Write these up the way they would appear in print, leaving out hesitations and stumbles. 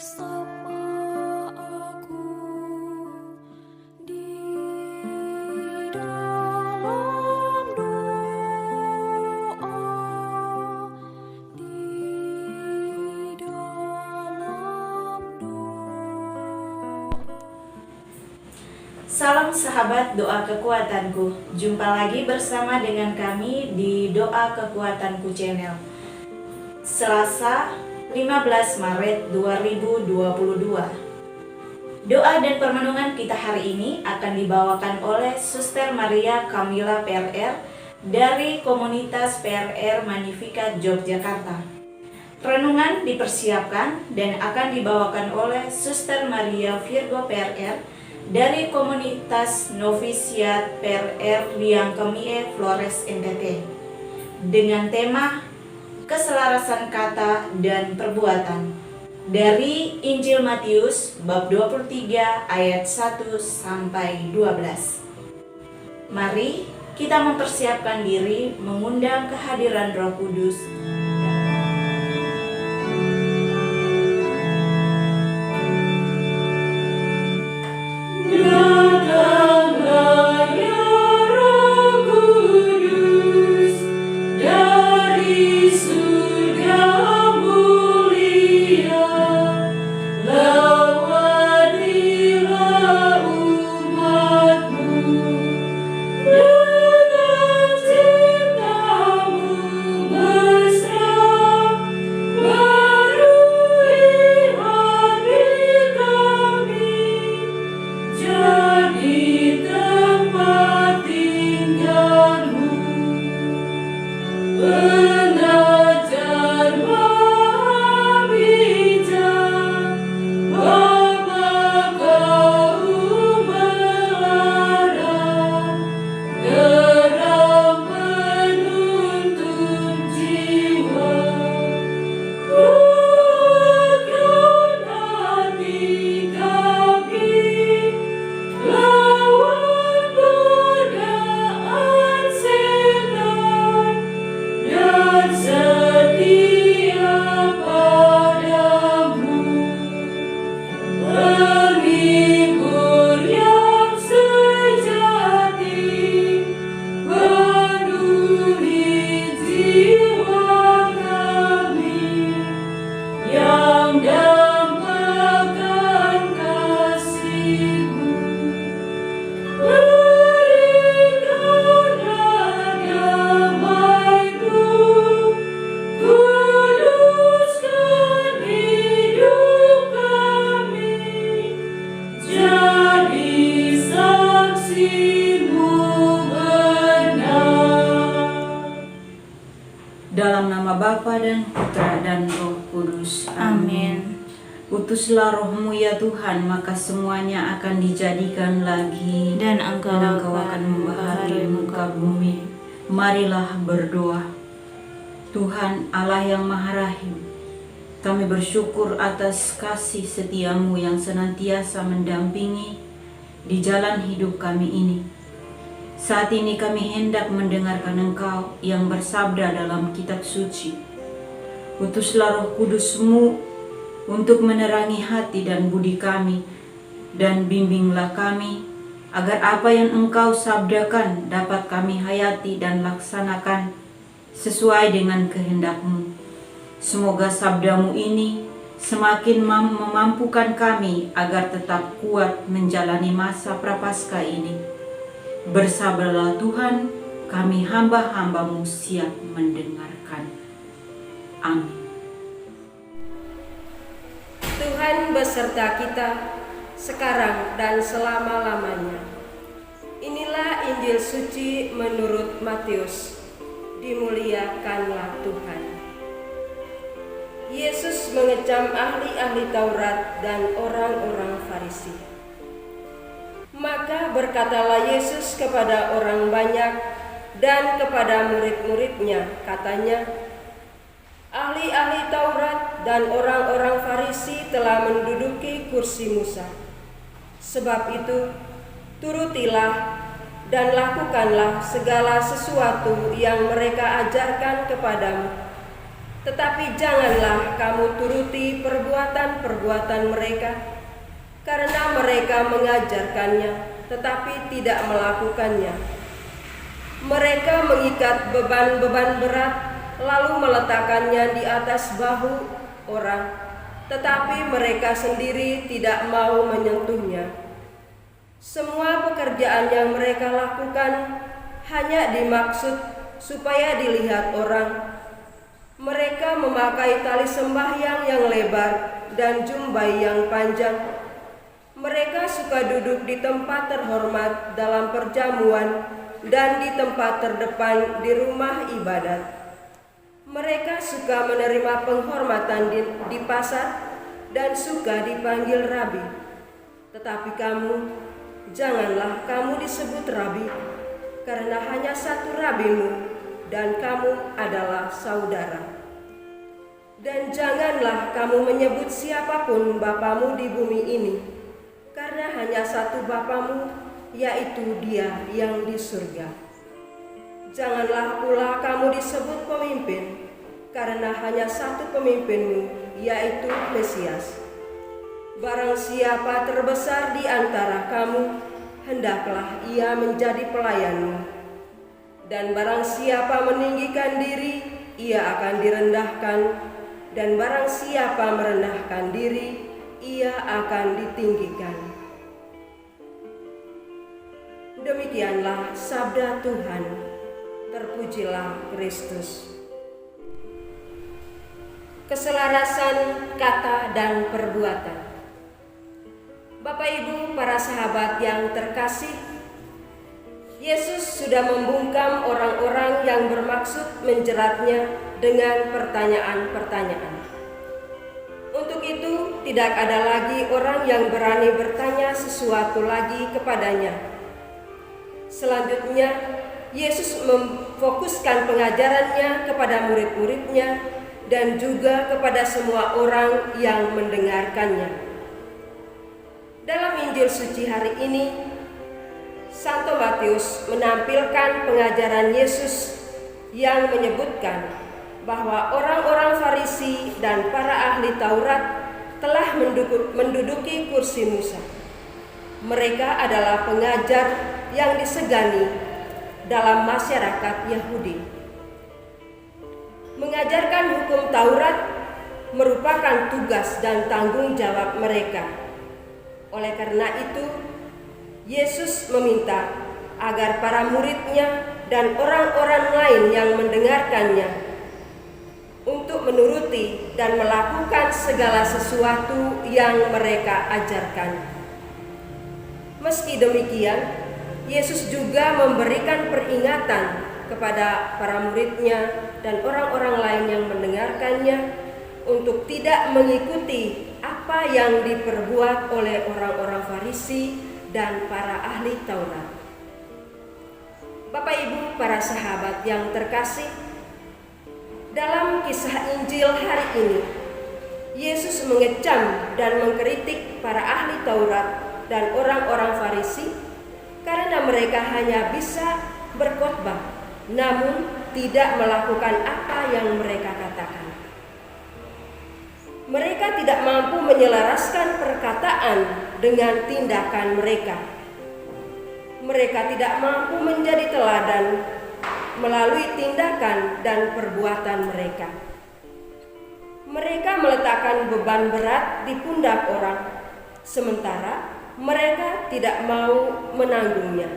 bersama aku di dalam doa, di dalam doa. Salam sahabat doa kekuatanku. Jumpa lagi bersama dengan kami di Doa Kekuatanku Channel. Selasa 15 Maret 2022. Doa dan permenungan kita hari ini akan dibawakan oleh Suster Maria Kamila PRR dari komunitas PRR Magnificat Yogyakarta. Renungan dipersiapkan dan akan dibawakan oleh Suster Maria Virgo PRR dari komunitas Novisiat PRR Liang Kemie Flores NTT dengan tema keselarasan kata dan perbuatan dari Injil Matius bab 23 ayat 1 sampai 12. Mari kita mempersiapkan diri mengundang kehadiran Roh Kudus. Dalam nama Bapa dan Putra dan Roh Kudus. Amin. Utuslah Roh-Mu ya Tuhan, maka semuanya akan dijadikan lagi, Dan Engkau akan membahari muka bumi. Marilah berdoa. Tuhan Allah yang Maha Rahim, kami bersyukur atas kasih setia-Mu yang senantiasa mendampingi di jalan hidup kami ini. Saat ini kami hendak mendengarkan Engkau yang bersabda dalam kitab suci. Utuslah Roh Kudus-Mu untuk menerangi hati dan budi kami, dan bimbinglah kami, agar apa yang Engkau sabdakan dapat kami hayati dan laksanakan sesuai dengan kehendak-Mu. Semoga sabda-Mu ini semakin memampukan kami agar tetap kuat menjalani masa prapaskah ini. Bersabarlah Tuhan, kami hamba-hamba-Mu siap mendengarkan. Amin. Tuhan beserta kita sekarang dan selama-lamanya. Inilah Injil suci menurut Matius. Dimuliakanlah Tuhan. Yesus mengecam ahli-ahli Taurat dan orang-orang Farisi. Maka berkatalah Yesus kepada orang banyak dan kepada murid-muridnya, katanya, ahli-ahli Taurat dan orang-orang Farisi telah menduduki kursi Musa. Sebab itu, turutilah dan lakukanlah segala sesuatu yang mereka ajarkan kepadamu. Tetapi janganlah kamu turuti perbuatan-perbuatan mereka, karena mereka mengajarkannya tetapi tidak melakukannya. Mereka mengikat beban-beban berat lalu meletakkannya di atas bahu orang, tetapi mereka sendiri tidak mau menyentuhnya. Semua pekerjaan yang mereka lakukan hanya dimaksud supaya dilihat orang. Mereka memakai tali sembahyang yang lebar dan jumbai yang panjang. Mereka suka duduk di tempat terhormat dalam perjamuan dan di tempat terdepan di rumah ibadat. Mereka suka menerima penghormatan di pasar dan suka dipanggil rabi. Tetapi kamu, janganlah kamu disebut rabi, karena hanya satu rabimu, dan kamu adalah saudara. Dan janganlah kamu menyebut siapapun bapamu di bumi ini, karena hanya satu bapamu, yaitu Dia yang di surga. Janganlah pula kamu disebut pemimpin, karena hanya satu pemimpinmu, yaitu Mesias. Barang siapa terbesar di antara kamu, hendaklah ia menjadi pelayanmu. Dan barang siapa meninggikan diri, ia akan direndahkan. Dan barang siapa merendahkan diri, ia akan ditinggikan. Demikianlah sabda Tuhan. Terpujilah Kristus. Keselarasan kata dan perbuatan. Bapak Ibu, para sahabat yang terkasih, Yesus sudah membungkam orang-orang yang bermaksud menjeratnya dengan pertanyaan-pertanyaan. Untuk itu, tidak ada lagi orang yang berani bertanya sesuatu lagi kepadanya. Selanjutnya, Yesus memfokuskan pengajarannya kepada murid-muridnya dan juga kepada semua orang yang mendengarkannya. Dalam Injil suci hari ini, Santo Matius menampilkan pengajaran Yesus yang menyebutkan bahwa orang-orang Farisi dan para ahli Taurat telah menduduki kursi Musa. Mereka adalah pengajar yang disegani dalam masyarakat Yahudi. Mengajarkan hukum Taurat merupakan tugas dan tanggung jawab mereka. Oleh karena itu, Yesus meminta agar para muridnya dan orang-orang lain yang mendengarkannya untuk menuruti dan melakukan segala sesuatu yang mereka ajarkan. Meski demikian, Yesus juga memberikan peringatan kepada para muridnya dan orang-orang lain yang mendengarkannya untuk tidak mengikuti apa yang diperbuat oleh orang-orang Farisi dan para ahli Taurat. Bapak Ibu, para sahabat yang terkasih, dalam kisah Injil hari ini, Yesus mengecam dan mengkritik para ahli Taurat dan orang-orang Farisi karena mereka hanya bisa berkhotbah, namun tidak melakukan apa yang mereka katakan. Mereka tidak mampu menyelaraskan perkataan dengan tindakan mereka. Mereka tidak mampu menjadi teladan melalui tindakan dan perbuatan mereka. Mereka meletakkan beban berat di pundak orang, sementara mereka tidak mau menanggungnya.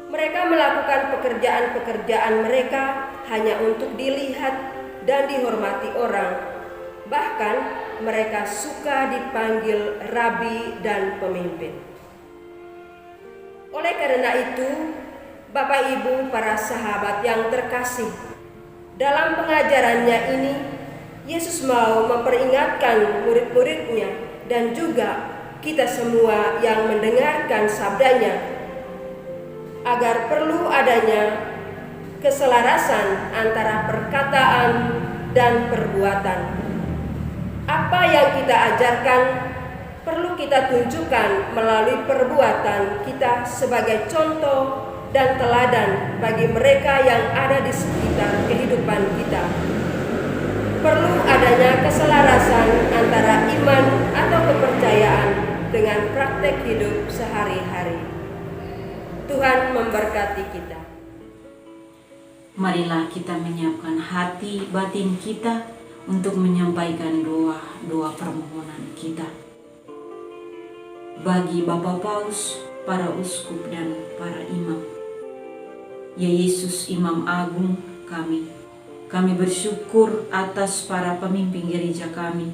Mereka melakukan pekerjaan-pekerjaan mereka hanya untuk dilihat dan dihormati orang. Bahkan mereka suka dipanggil rabi dan pemimpin. Oleh karena itu, Bapak Ibu, para sahabat yang terkasih, dalam pengajarannya ini, Yesus mau memperingatkan murid-muridnya dan juga kita semua yang mendengarkan sabdanya agar perlu adanya keselarasan antara perkataan dan perbuatan. Apa yang kita ajarkan perlu kita tunjukkan melalui perbuatan kita sebagai contoh dan teladan bagi mereka yang ada di sekitar kehidupan kita. adanya keselarasan antara iman atau kepercayaan dengan praktek hidup sehari-hari. Tuhan memberkati kita. Marilah kita menyiapkan hati batin kita untuk menyampaikan doa permohonan kita. Bagi Bapak Paus, para uskup dan para imam. Ya Yesus Imam Agung kami bersyukur atas para pemimpin gereja kami.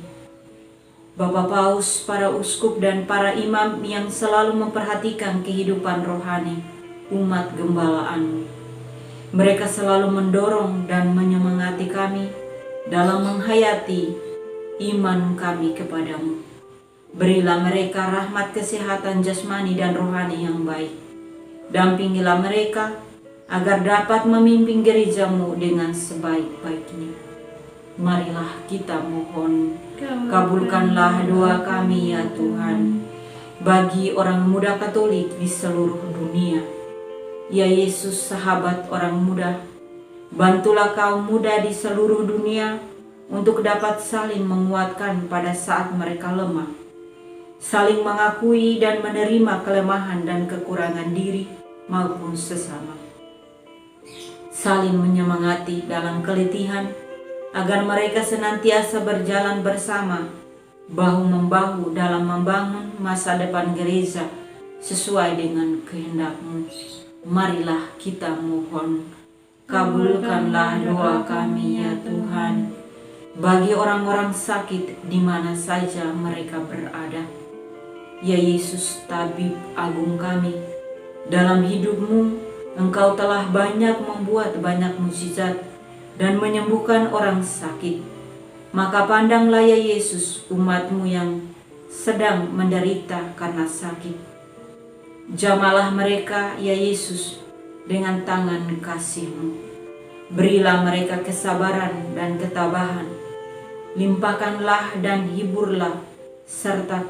Bapak Paus, para uskup dan para imam yang selalu memperhatikan kehidupan rohani umat gembalaanmu. Mereka selalu mendorong dan menyemangati kami dalam menghayati iman kami kepadamu. Berilah mereka rahmat kesehatan jasmani dan rohani yang baik. Dampingilah mereka agar dapat memimpin gerejamu dengan sebaik-baiknya. Marilah kita mohon, kabulkanlah doa kami ya Tuhan, bagi orang muda Katolik di seluruh dunia. Ya Yesus, sahabat orang muda, bantulah kaum muda di seluruh dunia untuk dapat saling menguatkan pada saat mereka lemah, saling mengakui dan menerima kelemahan dan kekurangan diri maupun sesama, saling menyemangati dalam keletihan, agar mereka senantiasa berjalan bersama, bahu-membahu dalam membangun masa depan gereja sesuai dengan kehendak-Mu. Marilah kita mohon, kabulkanlah doa kami ya Tuhan, bagi orang-orang sakit di mana saja mereka berada. Ya Yesus, tabib agung kami, dalam hidup-Mu Engkau telah banyak membuat banyak mukjizat dan menyembuhkan orang sakit. Maka pandanglah ya Yesus umat-Mu yang sedang menderita karena sakit. Jamalah mereka ya Yesus dengan tangan kasih-Mu. Berilah mereka kesabaran dan ketabahan. Limpahkanlah dan hiburlah serta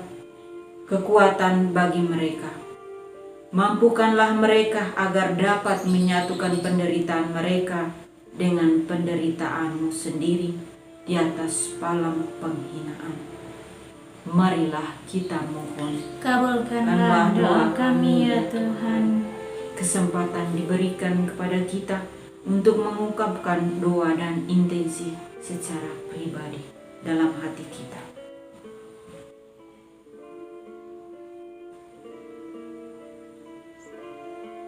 kekuatan bagi mereka. Mampukanlah mereka agar dapat menyatukan penderitaan mereka dengan penderitaan-Mu sendiri di atas palang penghinaan. Marilah kita mohon, Kabulkanlah doa kami ya Tuhan. Kesempatan diberikan kepada kita untuk mengungkapkan doa dan intensi secara pribadi dalam hati kita.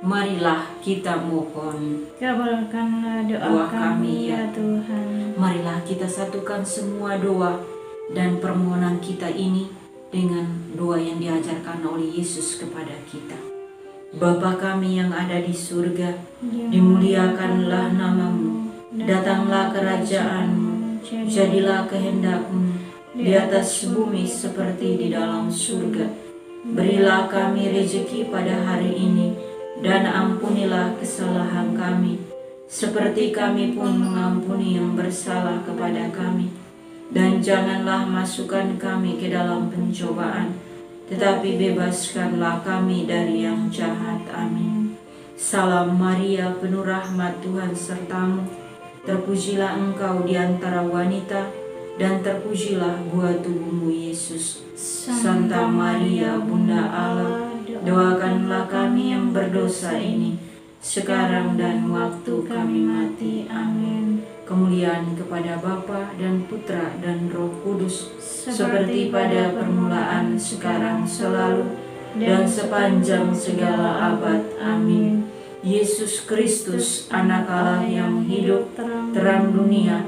Marilah kita mohon, Kabulkanlah doa kami ya Tuhan. marilah kita satukan semua doa dan permohonan kita ini dengan doa yang diajarkan oleh Yesus kepada kita. Bapa kami yang ada di surga, dimuliakanlah nama-Mu, datanglah kerajaan-Mu, jadilah kehendak-Mu di atas bumi seperti di dalam surga. Berilah kami rezeki pada hari ini, dan ampunilah kesalahan kami, seperti kami pun mengampuni yang bersalah kepada kami. Dan janganlah masukkan kami ke dalam pencobaan, tetapi bebaskanlah kami dari yang jahat. Amin. Salam Maria, penuh rahmat, Tuhan sertamu. Terpujilah engkau di antara wanita, dan terpujilah buah tubuhmu Yesus. Santa Maria, Bunda Allah, doakanlah kami yang berdosa ini, sekarang dan waktu kami mati. Amin. Kemuliaan kepada Bapa dan Putra dan Roh Kudus, seperti pada permulaan, sekarang, selalu, dan sepanjang segala abad. Amin. Yesus Kristus, Anak Allah yang hidup, terang dunia,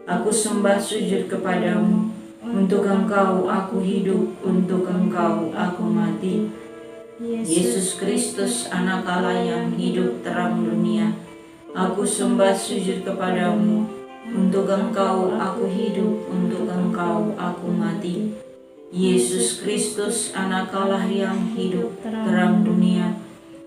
aku sembah sujud kepadamu. Untuk Engkau aku hidup, untuk Engkau aku mati. Yesus Kristus, Anak Allah yang hidup, terang dunia, aku sembah sujud kepadamu. Untuk Engkau aku hidup, untuk Engkau aku mati. Yesus Kristus, Anak Allah yang hidup, terang dunia,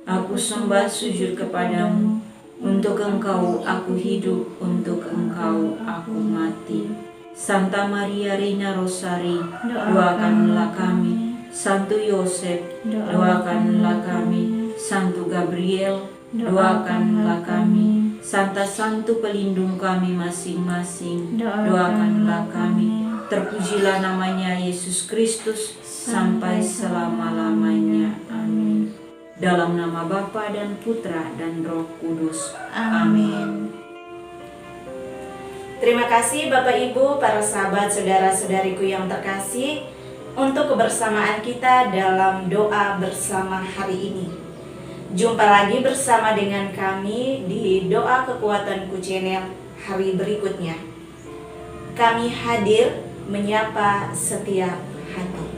aku sembah sujud kepadamu. Untuk Engkau aku hidup, untuk Engkau aku mati. Santa Maria Reina Rosari, doakanlah kami. Santo Yosef, doakanlah kami. Santo Gabriel, doakanlah kami. Santa Santu pelindung kami masing-masing, Doakanlah doakanlah kami. Terpujilah namanya Yesus Kristus sampai selama-lamanya. Amin. Dalam nama Bapa dan Putra dan Roh Kudus. Amin. Terima kasih Bapak Ibu, para sahabat saudara-saudariku yang terkasih, untuk kebersamaan kita dalam doa bersama hari ini. Jumpa lagi bersama dengan kami di Doa Kekuatanku Channel hari berikutnya. Kami hadir menyapa setiap hati.